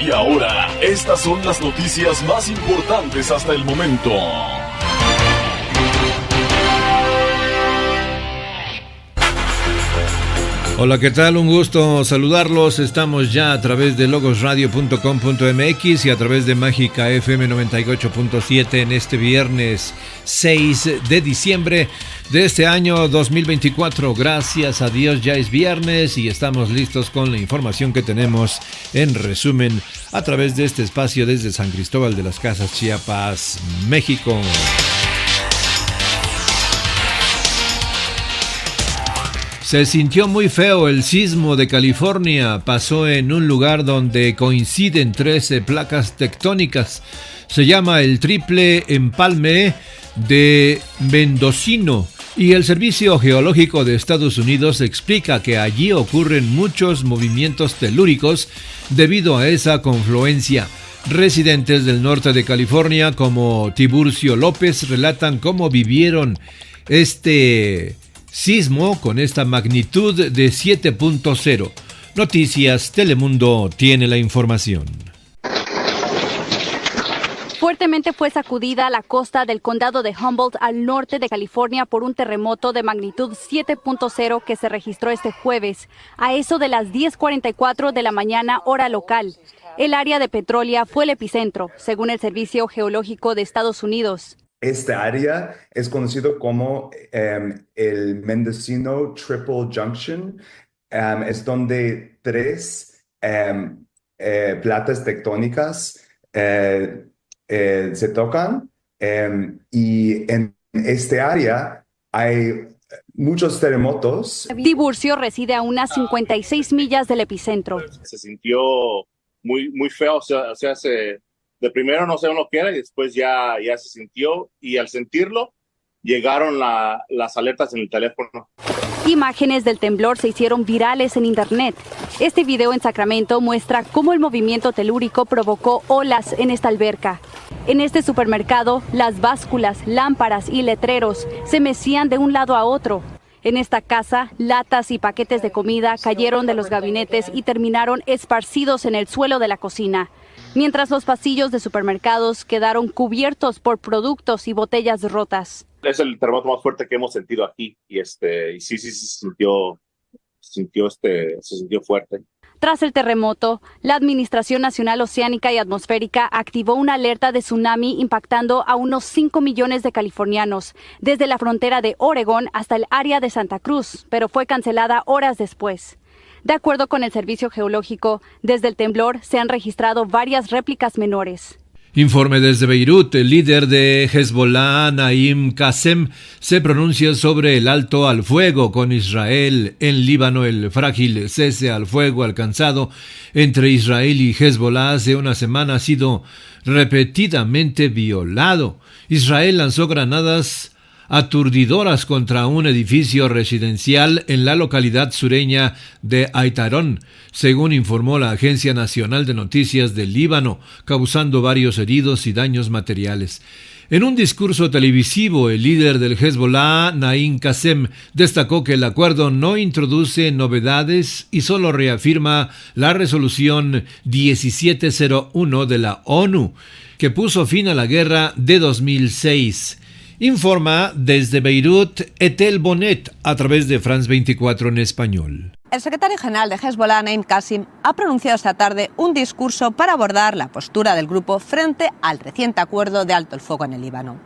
Y ahora, estas son las noticias más importantes hasta el momento. Hola, ¿qué tal? Un gusto saludarlos. Estamos ya a través de logosradio.com.mx y a través de Mágica FM 98.7 en este viernes 6 de diciembre de este año 2024. Gracias a Dios ya es viernes y estamos listos con la información que tenemos en resumen a través de este espacio desde San Cristóbal de las Casas, Chiapas, México. Se sintió muy feo el sismo de California. Pasó en un lugar donde coinciden 13 placas tectónicas. Se llama el Triple Empalme de Mendocino. Y el Servicio Geológico de Estados Unidos explica que allí ocurren muchos movimientos telúricos debido a esa confluencia. Residentes del norte de California, como Tiburcio López, relatan cómo vivieron este sismo con esta magnitud de 7.0. Noticias Telemundo tiene la información. Fuertemente fue sacudida la costa del condado de Humboldt al norte de California por un terremoto de magnitud 7.0 que se registró este jueves, a eso de las 10:44 de la mañana hora local. El área de Petrolia fue el epicentro, según el Servicio Geológico de Estados Unidos. Esta área es conocido como el Mendocino Triple Junction. Es donde tres placas tectónicas se tocan y en este área hay muchos terremotos. Tiburcio reside a unas 56 millas del epicentro. Se sintió muy feo, o sea, de primero no sé uno qué era y después ya se sintió, y al sentirlo llegaron las alertas en el teléfono. Imágenes del temblor se hicieron virales en internet. Este video en Sacramento muestra cómo el movimiento telúrico provocó olas en esta alberca. En este supermercado, las básculas, lámparas y letreros se mecían de un lado a otro. En esta casa, latas y paquetes de comida cayeron de los gabinetes y terminaron esparcidos en el suelo de la cocina, mientras los pasillos de supermercados quedaron cubiertos por productos y botellas rotas. Es el terremoto más fuerte que hemos sentido aquí y sí se sintió fuerte. Tras el terremoto, la Administración Nacional Oceánica y Atmosférica activó una alerta de tsunami impactando a unos 5 millones de californianos, desde la frontera de Oregón hasta el área de Santa Cruz, pero fue cancelada horas después. De acuerdo con el Servicio Geológico, desde el temblor se han registrado varias réplicas menores. Informe desde Beirut. El líder de Hezbollah, Naim Qassem, se pronuncia sobre el alto al fuego con Israel en Líbano. El frágil cese al fuego alcanzado entre Israel y Hezbollah hace una semana ha sido repetidamente violado. Israel lanzó granadas aturdidoras contra un edificio residencial en la localidad sureña de Aitarón, según informó la Agencia Nacional de Noticias del Líbano, causando varios heridos y daños materiales. En un discurso televisivo, el líder del Hezbollah, Naim Qassem, destacó que el acuerdo no introduce novedades y solo reafirma la resolución 1701 de la ONU, que puso fin a la guerra de 2006. Informa desde Beirut Etel Bonet a través de France 24 en español. El secretario general de Hezbollah, Naim Qassem, ha pronunciado esta tarde un discurso para abordar la postura del grupo frente al reciente acuerdo de alto el fuego en el Líbano.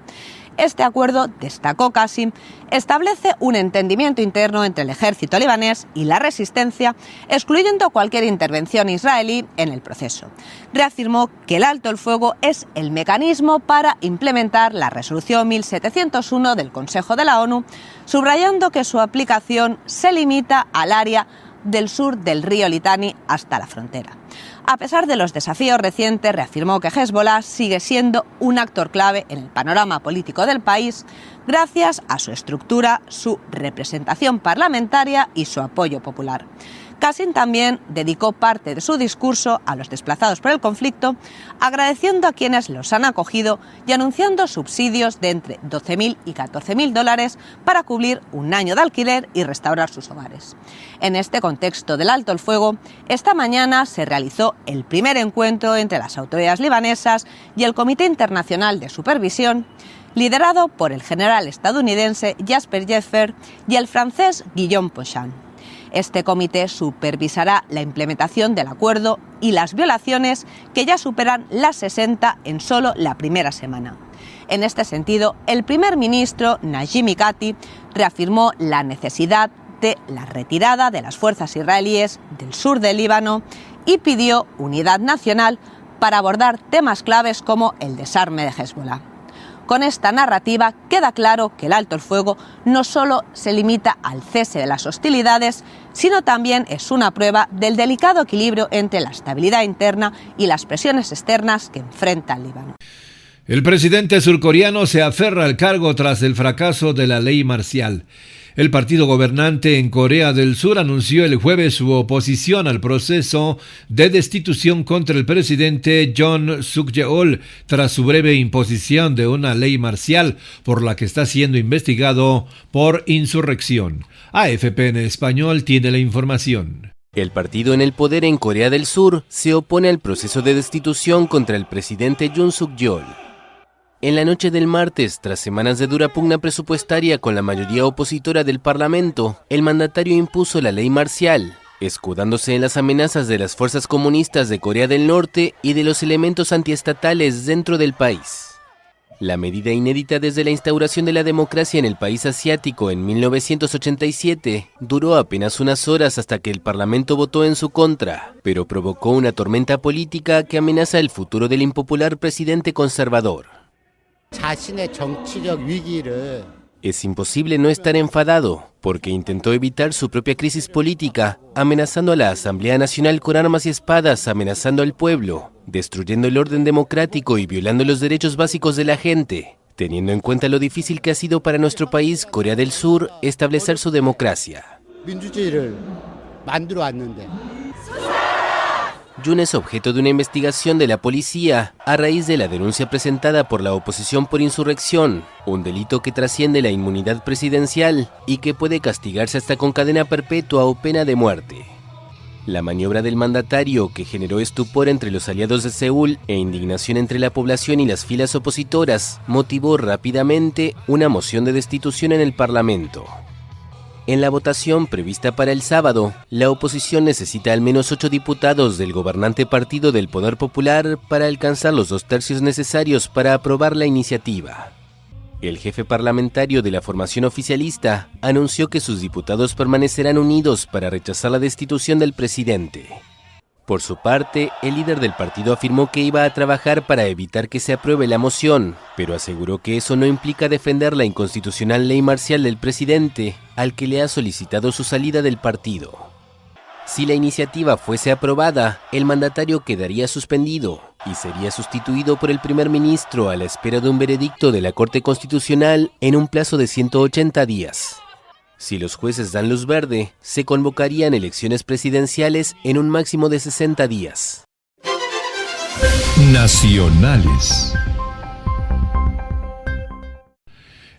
Este acuerdo, destacó Qassem, establece un entendimiento interno entre el ejército libanés y la resistencia, excluyendo cualquier intervención israelí en el proceso. Reafirmó que el alto el fuego es el mecanismo para implementar la resolución 1701 del Consejo de la ONU, subrayando que su aplicación se limita al área del sur del río Litani hasta la frontera. A pesar de los desafíos recientes, reafirmó que Hezbollah sigue siendo un actor clave en el panorama político del país gracias a su estructura, su representación parlamentaria y su apoyo popular. Qassem también dedicó parte de su discurso a los desplazados por el conflicto, agradeciendo a quienes los han acogido y anunciando subsidios de entre $12.000 y $14.000 para cubrir un año de alquiler y restaurar sus hogares. En este contexto del alto el fuego, esta mañana se realizó realizó el primer encuentro entre las autoridades libanesas y el Comité Internacional de Supervisión, liderado por el general estadounidense Jasper Jeffer y el francés Guillaume Ponchan. Este comité supervisará la implementación del acuerdo y las violaciones, que ya superan las 60 en solo la primera semana. En este sentido, el primer ministro Najib Mikati reafirmó la necesidad de la retirada de las fuerzas israelíes del sur del Líbano y pidió unidad nacional para abordar temas claves como el desarme de Hezbollah. Con esta narrativa queda claro que el alto el fuego no solo se limita al cese de las hostilidades, sino también es una prueba del delicado equilibrio entre la estabilidad interna y las presiones externas que enfrenta el Líbano. El presidente surcoreano se aferra al cargo tras el fracaso de la ley marcial. El partido gobernante en Corea del Sur anunció el jueves su oposición al proceso de destitución contra el presidente Yoon Suk-yeol tras su breve imposición de una ley marcial por la que está siendo investigado por insurrección. AFP en español tiene la información. El partido en el poder en Corea del Sur se opone al proceso de destitución contra el presidente Yoon Suk-yeol. En la noche del martes, tras semanas de dura pugna presupuestaria con la mayoría opositora del Parlamento, el mandatario impuso la ley marcial, escudándose en las amenazas de las fuerzas comunistas de Corea del Norte y de los elementos antiestatales dentro del país. La medida, inédita desde la instauración de la democracia en el país asiático en 1987, duró apenas unas horas hasta que el Parlamento votó en su contra, pero provocó una tormenta política que amenaza el futuro del impopular presidente conservador. Es imposible no estar enfadado, porque intentó evitar su propia crisis política, amenazando a la Asamblea Nacional con armas y espadas, amenazando al pueblo, destruyendo el orden democrático y violando los derechos básicos de la gente, teniendo en cuenta lo difícil que ha sido para nuestro país, Corea del Sur, establecer su democracia. Yoon es objeto de una investigación de la policía a raíz de la denuncia presentada por la oposición por insurrección, un delito que trasciende la inmunidad presidencial y que puede castigarse hasta con cadena perpetua o pena de muerte. La maniobra del mandatario, que generó estupor entre los aliados de Seúl e indignación entre la población y las filas opositoras, motivó rápidamente una moción de destitución en el Parlamento. En la votación prevista para el sábado, la oposición necesita al menos 8 diputados del gobernante Partido del Poder Popular para alcanzar los 2/3 necesarios para aprobar la iniciativa. El jefe parlamentario de la formación oficialista anunció que sus diputados permanecerán unidos para rechazar la destitución del presidente. Por su parte, el líder del partido afirmó que iba a trabajar para evitar que se apruebe la moción, pero aseguró que eso no implica defender la inconstitucional ley marcial del presidente, al que le ha solicitado su salida del partido. Si la iniciativa fuese aprobada, el mandatario quedaría suspendido y sería sustituido por el primer ministro a la espera de un veredicto de la Corte Constitucional en un plazo de 180 días. Si los jueces dan luz verde, se convocarían elecciones presidenciales en un máximo de 60 días. Nacionales.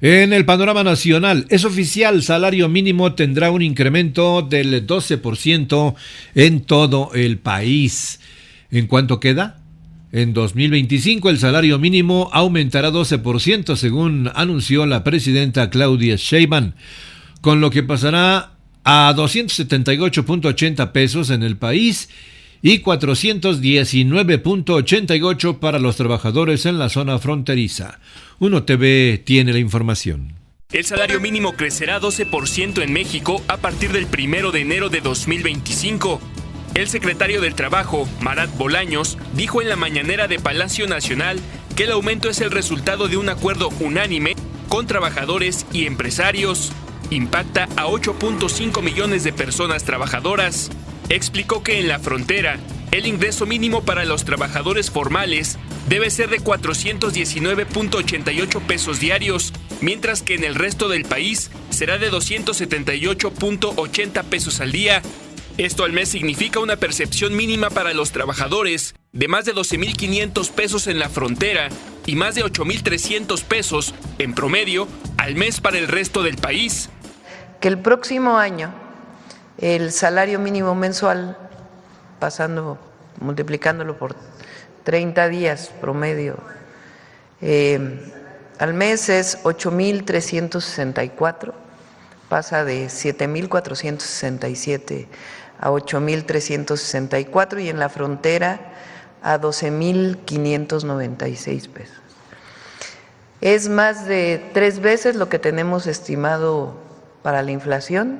En el panorama nacional, es oficial, salario mínimo tendrá un incremento del 12% en todo el país. ¿En cuánto queda? En 2025 el salario mínimo aumentará 12%, según anunció la presidenta Claudia Sheinbaum, con lo que pasará a 278.80 pesos en el país y 419.88 para los trabajadores en la zona fronteriza. Uno TV tiene la información. El salario mínimo crecerá 12% en México a partir del 1 de enero de 2025. El secretario del Trabajo, Marat Bolaños, dijo en la mañanera de Palacio Nacional que el aumento es el resultado de un acuerdo unánime con trabajadores y empresarios. Impacta a 8.5 millones de personas trabajadoras. Explicó que en la frontera, el ingreso mínimo para los trabajadores formales debe ser de 419.88 pesos diarios, mientras que en el resto del país será de 278.80 pesos al día. Esto al mes significa una percepción mínima para los trabajadores de más de 12.500 pesos en la frontera y más de 8.300 pesos en promedio al mes para el resto del país. Que el próximo año el salario mínimo mensual, pasando multiplicándolo por 30 días promedio, al mes es 8.364, pasa de 7.467 a 8.364 y en la frontera a 12.596 pesos. Es más de 3 veces lo que tenemos estimado para la inflación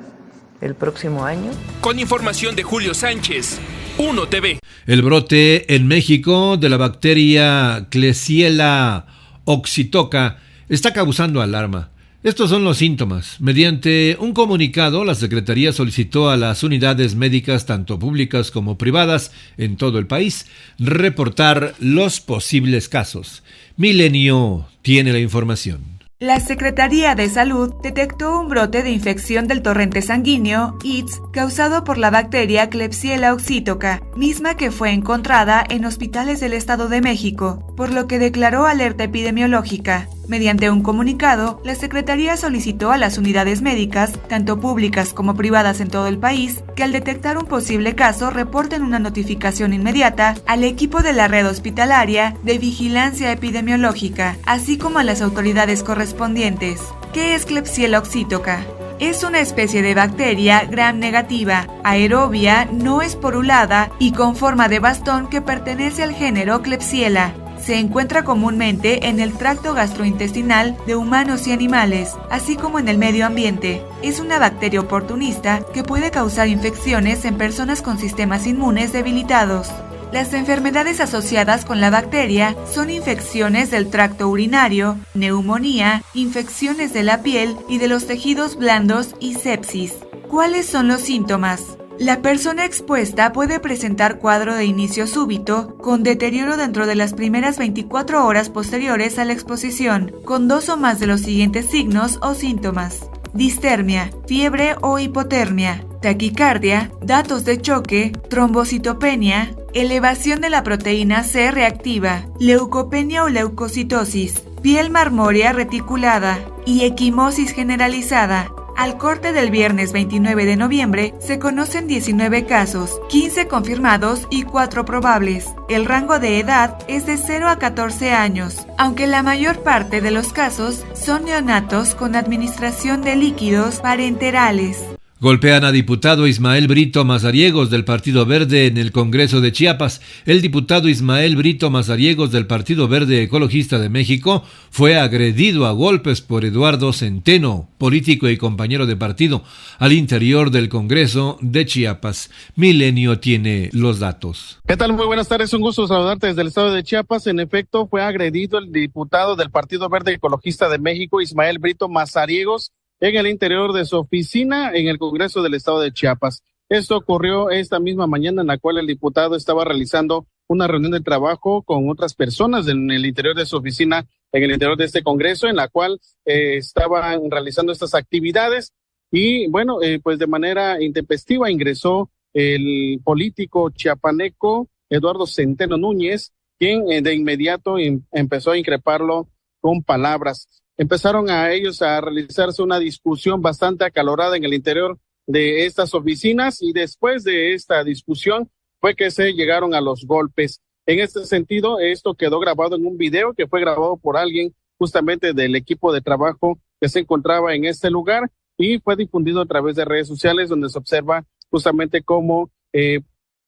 el próximo año. Con información de Julio Sánchez, 1TV. El brote en México de la bacteria Klebsiella oxytoca está causando alarma. Estos son los síntomas. Mediante un comunicado, la Secretaría solicitó a las unidades médicas, tanto públicas como privadas, en todo el país, reportar los posibles casos. Milenio tiene la información. La Secretaría de Salud detectó un brote de infección del torrente sanguíneo, ITS, causado por la bacteria Klebsiella oxytoca, misma que fue encontrada en hospitales del Estado de México, por lo que declaró alerta epidemiológica. Mediante un comunicado, la Secretaría solicitó a las unidades médicas, tanto públicas como privadas en todo el país, que al detectar un posible caso reporten una notificación inmediata al equipo de la red hospitalaria de vigilancia epidemiológica, así como a las autoridades correspondientes. ¿Qué es Klebsiella oxytoca? Es una especie de bacteria gram negativa, aerobia, no esporulada y con forma de bastón que pertenece al género Klebsiella. Se encuentra comúnmente en el tracto gastrointestinal de humanos y animales, así como en el medio ambiente. Es una bacteria oportunista que puede causar infecciones en personas con sistemas inmunes debilitados. Las enfermedades asociadas con la bacteria son infecciones del tracto urinario, neumonía, infecciones de la piel y de los tejidos blandos y sepsis. ¿Cuáles son los síntomas? La persona expuesta puede presentar cuadro de inicio súbito, con deterioro dentro de las primeras 24 horas posteriores a la exposición, con 2 o más de los siguientes signos o síntomas: distermia, fiebre o hipotermia, taquicardia, datos de choque, trombocitopenia, elevación de la proteína C reactiva, leucopenia o leucocitosis, piel marmórea reticulada y equimosis generalizada. Al corte del viernes 29 de noviembre se conocen 19 casos, 15 confirmados y 4 probables. El rango de edad es de 0 a 14 años, aunque la mayor parte de los casos son neonatos con administración de líquidos parenterales. Golpean a diputado Ismael Brito Mazariegos del Partido Verde en el Congreso de Chiapas. El diputado Ismael Brito Mazariegos del Partido Verde Ecologista de México fue agredido a golpes por Eduardo Centeno, político y compañero de partido, al interior del Congreso de Chiapas. Milenio tiene los datos. ¿Qué tal? Muy buenas tardes, un gusto saludarte desde el estado de Chiapas. En efecto, fue agredido el diputado del Partido Verde Ecologista de México, Ismael Brito Mazariegos, en el interior de su oficina en el Congreso del Estado de Chiapas. Esto ocurrió esta misma mañana en la cual el diputado estaba realizando una reunión de trabajo con otras personas en el interior de su oficina, en el interior de este Congreso, en la cual estaban realizando estas actividades y bueno, pues de manera intempestiva ingresó el político chiapaneco Eduardo Centeno Núñez, quien de inmediato empezó a increparlo con palabras. Empezaron a ellos a realizarse una discusión bastante acalorada en el interior de estas oficinas y después de esta discusión fue que se llegaron a los golpes. En este sentido, esto quedó grabado en un video que fue grabado por alguien justamente del equipo de trabajo que se encontraba en este lugar y fue difundido a través de redes sociales donde se observa justamente cómo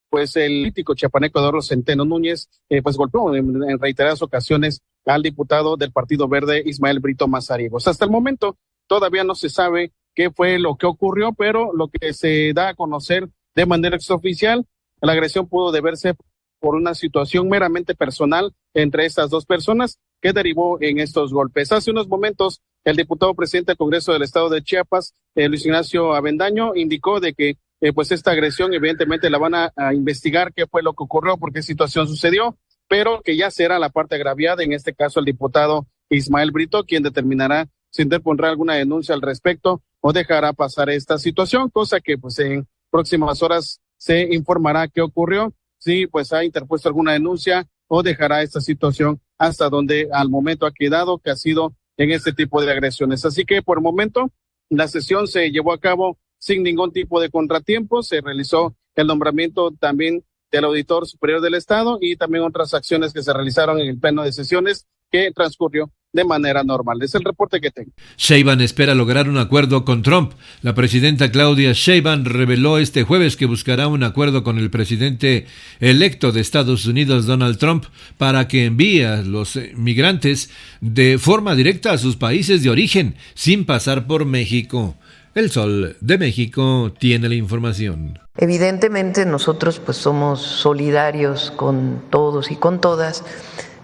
pues el político chiapaneco Eduardo Centeno Núñez pues golpeó en reiteradas ocasiones al diputado del Partido Verde Ismael Brito Mazariegos. Hasta el momento todavía no se sabe qué fue lo que ocurrió, pero lo que se da a conocer de manera extraoficial, la agresión pudo deberse por una situación meramente personal entre estas dos personas que derivó en estos golpes. Hace unos momentos el diputado presidente del Congreso del Estado de Chiapas, Luis Ignacio Avendaño, indicó de que pues esta agresión evidentemente la van a investigar qué fue lo que ocurrió, por qué situación sucedió, pero que ya será la parte agraviada, en este caso el diputado Ismael Brito, quien determinará si interpondrá alguna denuncia al respecto o dejará pasar esta situación, cosa que pues en próximas horas se informará qué ocurrió, si pues ha interpuesto alguna denuncia o dejará esta situación hasta donde al momento ha quedado, que ha sido en este tipo de agresiones. Así que por el momento la sesión se llevó a cabo sin ningún tipo de contratiempo, se realizó el nombramiento también del Auditor Superior del Estado y también otras acciones que se realizaron en el Pleno de Sesiones que transcurrió de manera normal. Es el reporte que tengo. Sheinbaum espera lograr un acuerdo con Trump. La presidenta Claudia Sheinbaum reveló este jueves que buscará un acuerdo con el presidente electo de Estados Unidos, Donald Trump, para que envíe a los migrantes de forma directa a sus países de origen, sin pasar por México. El Sol de México tiene la información. Evidentemente nosotros pues somos solidarios con todos y con todas,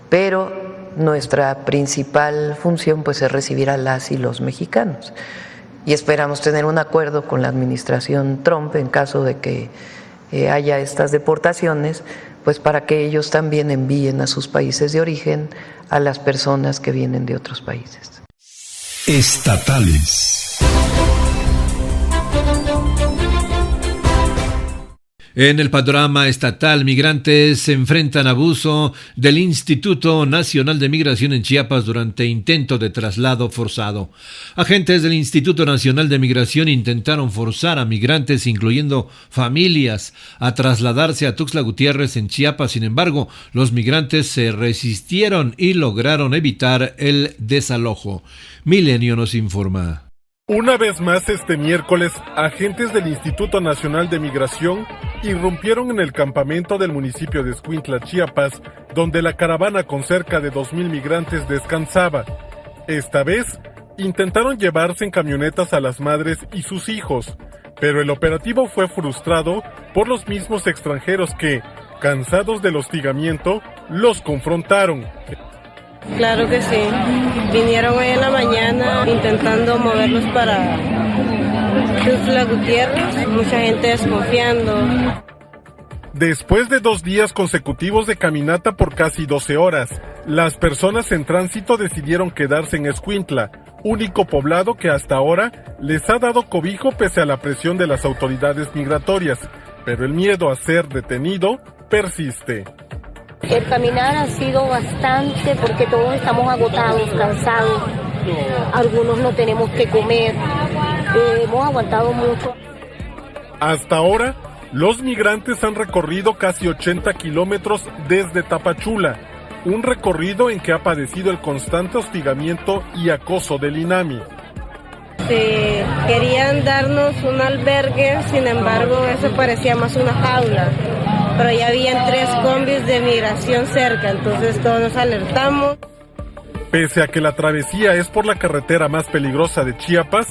pero nuestra principal función pues es recibir a las y los mexicanos. Y esperamos tener un acuerdo con la administración Trump en caso de que haya estas deportaciones, pues para que ellos también envíen a sus países de origen a las personas que vienen de otros países. Estatales. En el panorama estatal, migrantes se enfrentan a abuso del Instituto Nacional de Migración en Chiapas durante intento de traslado forzado. Agentes del Instituto Nacional de Migración intentaron forzar a migrantes, incluyendo familias, a trasladarse a Tuxtla Gutiérrez en Chiapas. Sin embargo, los migrantes se resistieron y lograron evitar el desalojo. Milenio nos informa. Una vez más este miércoles, agentes del Instituto Nacional de Migración irrumpieron en el campamento del municipio de Escuintla, Chiapas, donde la caravana con cerca de 2,000 migrantes descansaba. Esta vez, intentaron llevarse en camionetas a las madres y sus hijos, pero el operativo fue frustrado por los mismos extranjeros que, cansados del hostigamiento, los confrontaron. Claro que sí. Vinieron hoy en la mañana intentando moverlos para Tuxtla Gutiérrez. Mucha gente desconfiando. Después de 2 días consecutivos de caminata por casi 12 horas, las personas en tránsito decidieron quedarse en Escuintla, único poblado que hasta ahora les ha dado cobijo pese a la presión de las autoridades migratorias. Pero el miedo a ser detenido persiste. El caminar ha sido bastante porque todos estamos agotados, cansados. Algunos no tenemos que comer. Hemos aguantado mucho. Hasta ahora, los migrantes han recorrido casi 80 kilómetros desde Tapachula, un recorrido en que ha padecido el constante hostigamiento y acoso del INAMI. Querían darnos un albergue, sin embargo, eso parecía más una jaula. Pero ya habían 3 combis de migración cerca, entonces todos nos alertamos. Pese a que la travesía es por la carretera más peligrosa de Chiapas,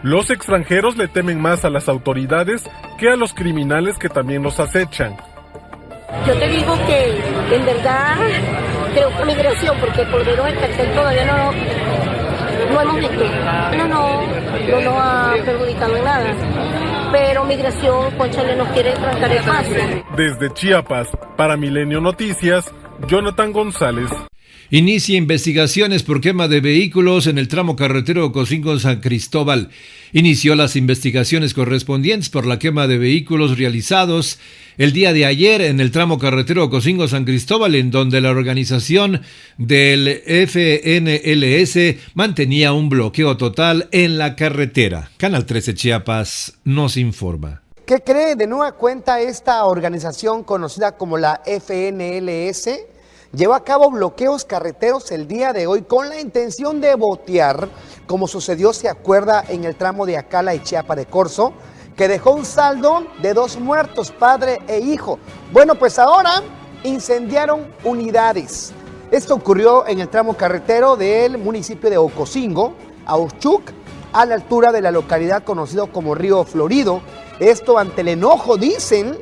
los extranjeros le temen más a las autoridades que a los criminales que también los acechan. Yo te digo que en verdad creo que migración, porque por ver el cartel todavía no hemos visto. No nos ha perjudicado en nada. Pero migración, cónchale, nos quiere trancar el paso. Desde Chiapas, para Milenio Noticias, Jonathan González. Inicia investigaciones por quema de vehículos en el tramo carretero Ocosingo-San Cristóbal. Inició las investigaciones correspondientes por la quema de vehículos realizados el día de ayer en el tramo carretero Ocosingo-San Cristóbal, en donde la organización del FNLS mantenía un bloqueo total en la carretera. Canal 13 Chiapas nos informa. ¿Qué cree? De nueva cuenta, esta organización conocida como la FNLS llevó a cabo bloqueos carreteros el día de hoy con la intención de botear, como sucedió, se acuerda, en el tramo de Acala y Chiapa de Corzo, que dejó un saldo de 2 muertos, padre e hijo. Bueno, pues ahora incendiaron unidades. Esto ocurrió en el tramo carretero del municipio de Ocosingo, Auchuc, a la altura de la localidad conocido como Río Florido. Esto ante el enojo, dicen,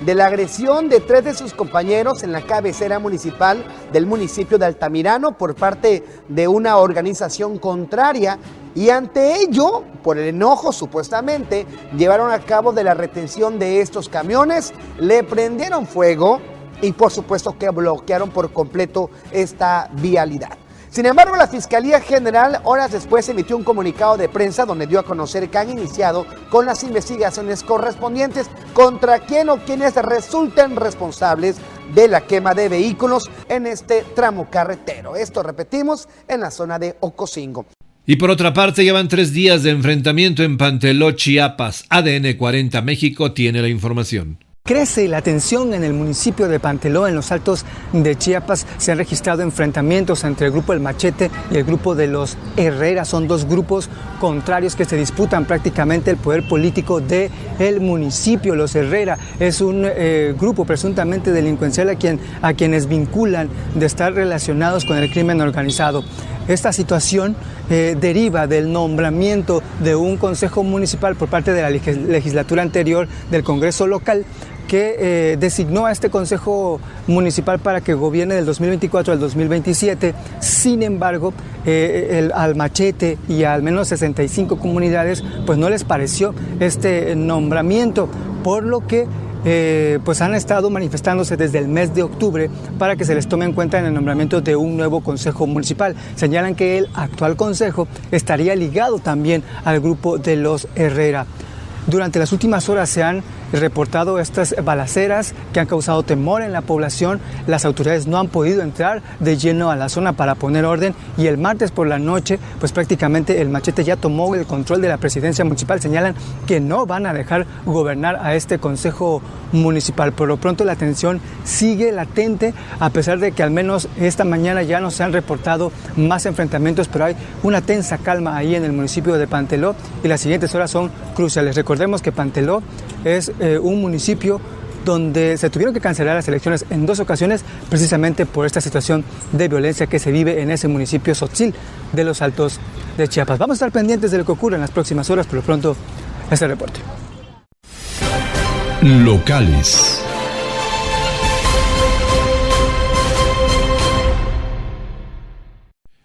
de la agresión de 3 de sus compañeros en la cabecera municipal del municipio de Altamirano por parte de una organización contraria, y ante ello, por el enojo supuestamente, llevaron a cabo de la retención de estos camiones, le prendieron fuego y por supuesto que bloquearon por completo esta vialidad. Sin embargo, la Fiscalía General horas después emitió un comunicado de prensa donde dio a conocer que han iniciado con las investigaciones correspondientes contra quien o quienes resulten responsables de la quema de vehículos en este tramo carretero. Esto, repetimos, en la zona de Ocosingo. Y por otra parte, llevan 3 días de enfrentamiento en Panteló, Chiapas. ADN 40 México tiene la información. Crece la tensión en el municipio de Panteló, en los Altos de Chiapas. Se han registrado enfrentamientos entre el grupo El Machete y el grupo de los Herrera. Son dos grupos contrarios que se disputan prácticamente el poder político del municipio. Los Herrera es un grupo presuntamente delincuencial a quienes vinculan de estar relacionados con el crimen organizado. Esta situación deriva del nombramiento de un consejo municipal por parte de la legislatura anterior del Congreso local, que designó a este Consejo Municipal para que gobierne del 2024 al 2027. Sin embargo, al Machete y a al menos 65 comunidades pues no les pareció este nombramiento, por lo que pues han estado manifestándose desde el mes de octubre para que se les tome en cuenta en el nombramiento de un nuevo Consejo Municipal. Señalan que el actual Consejo estaría ligado también al grupo de los Herrera. Durante las últimas horas se han reportado estas balaceras que han causado temor en la población. Las autoridades no han podido entrar de lleno a la zona para poner orden, y el martes por la noche pues prácticamente el Machete ya tomó el control de la presidencia municipal. Señalan que no van a dejar gobernar a este consejo municipal. Por lo pronto la tensión sigue latente, a pesar de que al menos esta mañana ya no se han reportado más enfrentamientos, pero hay una tensa calma ahí en el municipio de Panteló y las siguientes horas son cruciales. Recordemos que Panteló es un municipio donde se tuvieron que cancelar las elecciones en 2 ocasiones precisamente por esta situación de violencia que se vive en ese municipio Tzotzil de los Altos de Chiapas. Vamos a estar pendientes de lo que ocurre en las próximas horas. Por lo pronto, este reporte. Locales.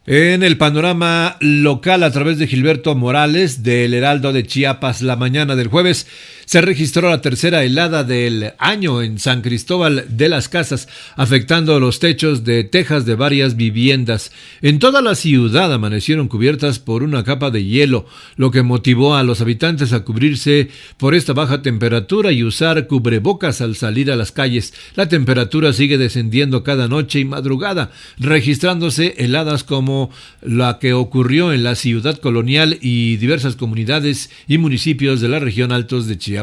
En el panorama local, a través de Gilberto Morales, del Heraldo de Chiapas, la mañana del jueves, se registró la tercera helada del año en San Cristóbal de las Casas, afectando los techos de tejas de varias viviendas. En toda la ciudad amanecieron cubiertas por una capa de hielo, lo que motivó a los habitantes a cubrirse por esta baja temperatura y usar cubrebocas al salir a las calles. La temperatura sigue descendiendo cada noche y madrugada, registrándose heladas como la que ocurrió en la Ciudad Colonial y diversas comunidades y municipios de la región Altos de Chiapas.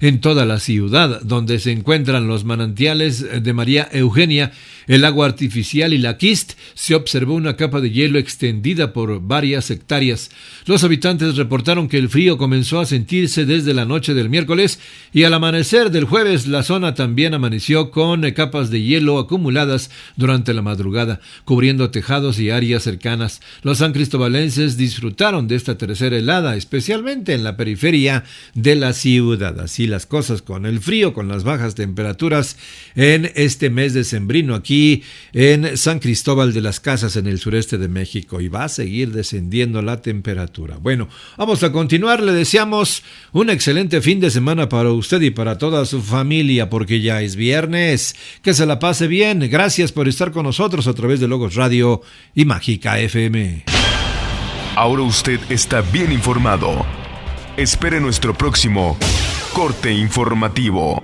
En toda la ciudad, donde se encuentran los manantiales de María Eugenia, el agua artificial y la Quist, se observó una capa de hielo extendida por varias hectáreas. Los habitantes reportaron que el frío comenzó a sentirse desde la noche del miércoles y al amanecer del jueves la zona también amaneció con capas de hielo acumuladas durante la madrugada, cubriendo tejados y áreas cercanas. Los sancristobalenses disfrutaron de esta tercera helada, especialmente en la periferia de la ciudad. Así las cosas con el frío, con las bajas temperaturas en este mes decembrino aquí en San Cristóbal de las Casas, en el sureste de México, y va a seguir descendiendo la temperatura. Bueno, vamos a continuar. Le deseamos un excelente fin de semana para usted y para toda su familia, porque ya es viernes. Que se la pase bien. Gracias por estar con nosotros a través de Logos Radio y Mágica FM. Ahora usted está bien informado. Espere nuestro próximo corte informativo.